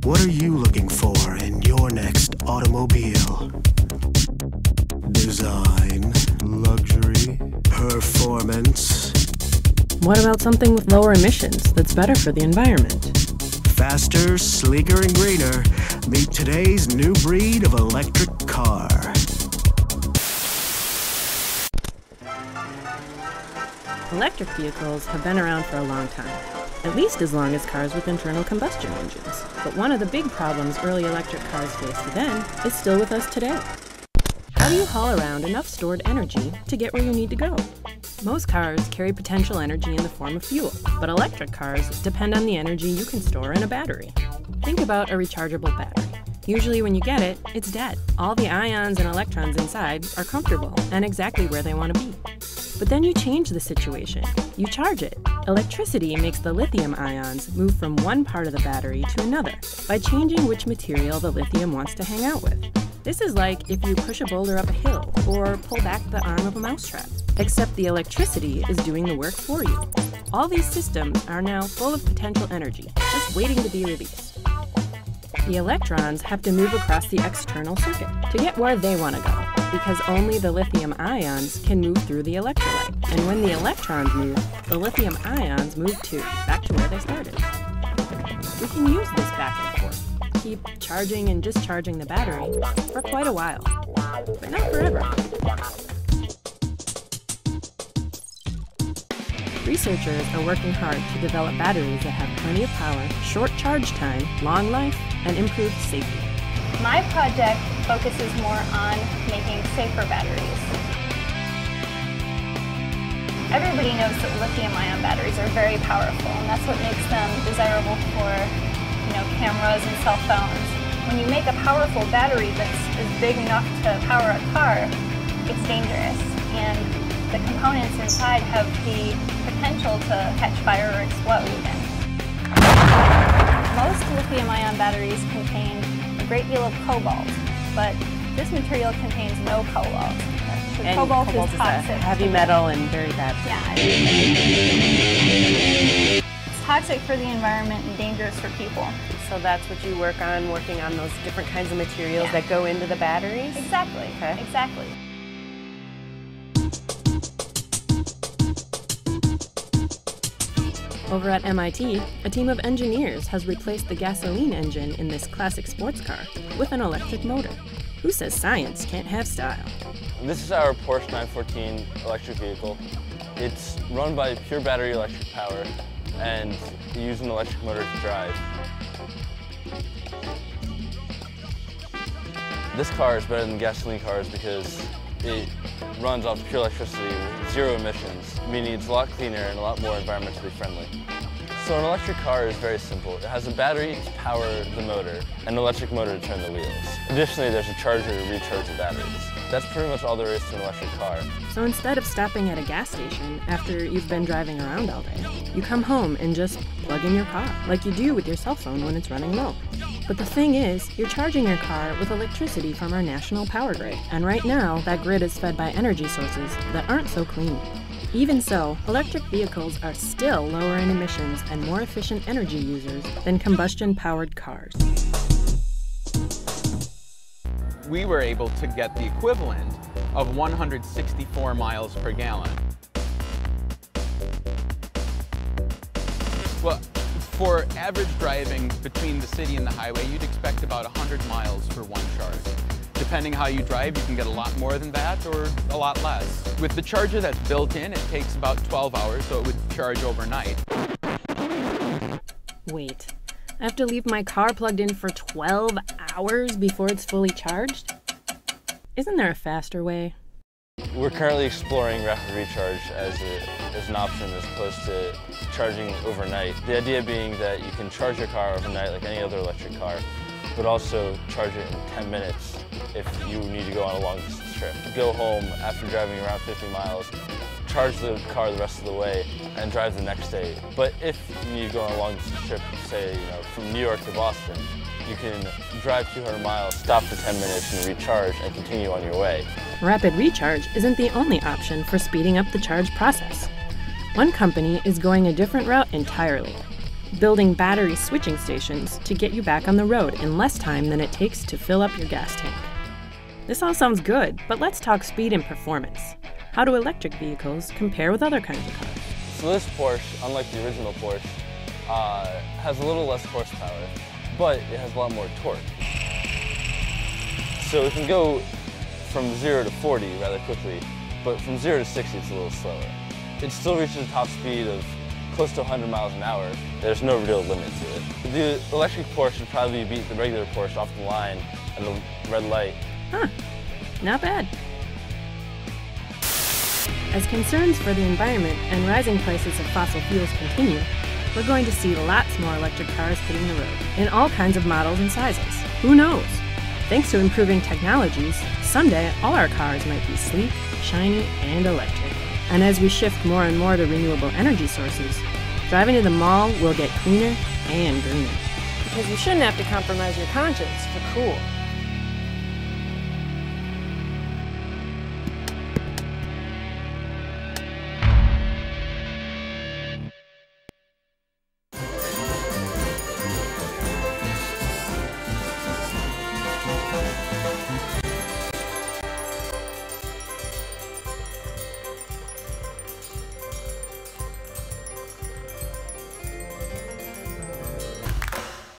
What are you looking for in your next automobile? Design, luxury, performance. What about something with lower emissions that's better for the environment? Faster, sleeker, and greener. Meet today's new breed of electric car. Electric vehicles have been around for a long time, at least as long as cars with internal combustion engines. But one of the big problems early electric cars faced then is still with us today. How do you haul around enough stored energy to get where you need to go? Most cars carry potential energy in the form of fuel, but electric cars depend on the energy you can store in a battery. Think about a rechargeable battery. Usually when you get it, it's dead. All the ions and electrons inside are comfortable and exactly where they want to be. But then you change the situation. You charge it. Electricity makes the lithium ions move from one part of the battery to another by changing which material the lithium wants to hang out with. This is like if you push a boulder up a hill or pull back the arm of a mousetrap, except the electricity is doing the work for you. All these systems are now full of potential energy, just waiting to be released. The electrons have to move across the external circuit to get where they want to go, because only the lithium ions can move through the electrolyte. And when the electrons move, the lithium ions move too, back to where they started. We can use this back and forth, keep charging and discharging the battery for quite a while, but not forever. Researchers are working hard to develop batteries that have plenty of power, short charge time, long life, and improved safety. My project focuses more on making safer batteries. Everybody knows that lithium-ion batteries are very powerful, and that's what makes them desirable for, cameras and cell phones. When you make a powerful battery that's big enough to power a car, it's dangerous, and the components inside have the potential to catch fire or explode even. Most lithium-ion batteries contain a great deal of cobalt, but this material contains no cobalt. And cobalt is toxic. A heavy metal and very bad. Yeah. It's toxic for the environment and dangerous for people. So that's what you working on those different kinds of materials that go into the batteries? Exactly. Okay. Exactly. Over at MIT, a team of engineers has replaced the gasoline engine in this classic sports car with an electric motor. Who says science can't have style? This is our Porsche 914 electric vehicle. It's run by pure battery electric power and you use an electric motor to drive. This car is better than gasoline cars because it runs off pure electricity with zero emissions, meaning it's a lot cleaner and a lot more environmentally friendly. So an electric car is very simple. It has a battery to power the motor, and an electric motor to turn the wheels. Additionally, there's a charger to recharge the batteries. That's pretty much all there is to an electric car. So instead of stopping at a gas station after you've been driving around all day, you come home and just plug in your car, like you do with your cell phone when it's running low. But the thing is, you're charging your car with electricity from our national power grid. And right now, that grid is fed by energy sources that aren't so clean. Even so, electric vehicles are still lower in emissions and more efficient energy users than combustion-powered cars. We were able to get the equivalent of 164 miles per gallon. Well, for average driving between the city and the highway, you'd expect about 100 miles for one charge. Depending how you drive, you can get a lot more than that or a lot less. With the charger that's built in, it takes about 12 hours, so it would charge overnight. Wait, I have to leave my car plugged in for 12 hours before it's fully charged? Isn't there a faster way? We're currently exploring rapid recharge as an option as opposed to charging overnight. The idea being that you can charge your car overnight like any other electric car, but also charge it in 10 minutes if you need to go on a long distance trip. Go home after driving around 50 miles, charge the car the rest of the way, and drive the next day. But if you need to go on a long distance trip, say from New York to Boston, you can drive 200 miles, stop for 10 minutes and recharge and continue on your way. Rapid recharge isn't the only option for speeding up the charge process. One company is going a different route entirely. building battery switching stations to get you back on the road in less time than it takes to fill up your gas tank. This all sounds good, but let's talk speed and performance. How do electric vehicles compare with other kinds of cars? So this Porsche, unlike the original Porsche, has a little less horsepower, but it has a lot more torque. So it can go from 0 to 40 rather quickly, but from 0 to 60 it's a little slower. It still reaches a top speed of close to 100 miles an hour. There's no real limit to it. The electric Porsche would probably beat the regular Porsche off the line and the red light. Huh, not bad. As concerns for the environment and rising prices of fossil fuels continue, we're going to see lots more electric cars hitting the road, in all kinds of models and sizes. Who knows? Thanks to improving technologies, someday all our cars might be sleek, shiny, and electric. And as we shift more and more to renewable energy sources, driving to the mall will get cleaner and greener. Because you shouldn't have to compromise your conscience for cool.